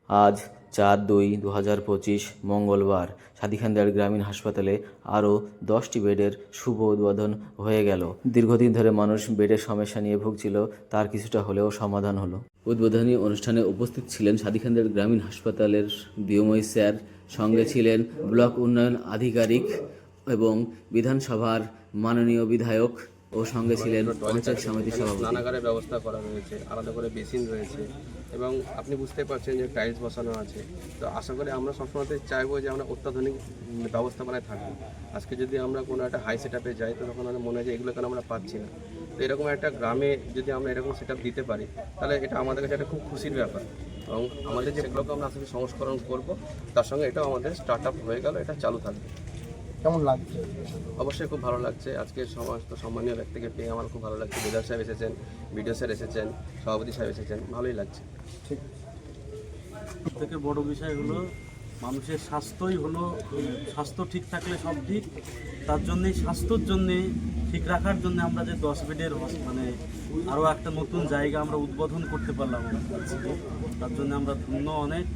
আজ 4/2/2025 মঙ্গলবার সাদিখান্দার গ্রামীণ হাসপাতালে আরও 10টি বেডের শুভ উদ্বোধন হয়ে গেল। দীর্ঘদিন ধরে মানুষ বেডের সমস্যা নিয়ে ভুগছিল, তার কিছুটা হলেও সমাধান হলো। উদ্বোধনী অনুষ্ঠানে উপস্থিত ছিলেন সাদিখান্দার গ্রামীণ হাসপাতালের বিএমওই স্যার, সঙ্গে ছিলেন ব্লক উন্নয়ন আধিকারিক এবং বিধানসভার মাননীয় বিধায়ক ও সঙ্গে ছিলেন পঞ্চায়েত সমিতির সভাপতি। স্নানাগারের ব্যবস্থা করা রয়েছে, আলাদা করে বেসিন রয়েছে এবং আপনি বুঝতে পারছেন যে টাইলস বসানো আছে। তো আশা করি আমরা সবসময় চাইবো যে আমরা অত্যাধুনিক ব্যবস্থাপনায় থাকবো। আজকে যদি আমরা কোনো একটা হাই সেট আপে যাই তো তখন আমাদের মনে হয় যে এগুলো কেন আমরা পাচ্ছি না। তো এরকম একটা গ্রামে যদি আমরা এরকম সেট আপ দিতে পারি তাহলে এটা আমাদের কাছে একটা খুব খুশির ব্যাপার এবং আমাদের যেগুলোকে আমরা আসলে সংস্করণ করবো তার সঙ্গে এটাও আমাদের স্টার্ট আপ হয়ে গেল, এটা চালু থাকবে। কেমন লাগছে? অবশ্যই খুব ভালো লাগছে। আজকে সমস্ত সম্মানীয় ব্যক্তিকে পেয়ে আমার খুব ভালো লাগছে। বিধায়ক সাহেব এসেছেন, বিডিও স্যার এসেছেন, সভাপতি সাহেব এসেছেন, ভালোই লাগছে। ঠিক। সবথেকে বড় বিষয় হলো মানুষের স্বাস্থ্যই হলো, স্বাস্থ্য ঠিক থাকলে সব ঠিক। তার জন্যে স্বাস্থ্যর জন্যে ঠিক রাখার জন্য আমরা যে 10 বেডের মানে আরও একটা নতুন জায়গা আমরা উদ্বোধন করতে পারলাম আজকে, তার জন্য আমরা ধন্য অনেক।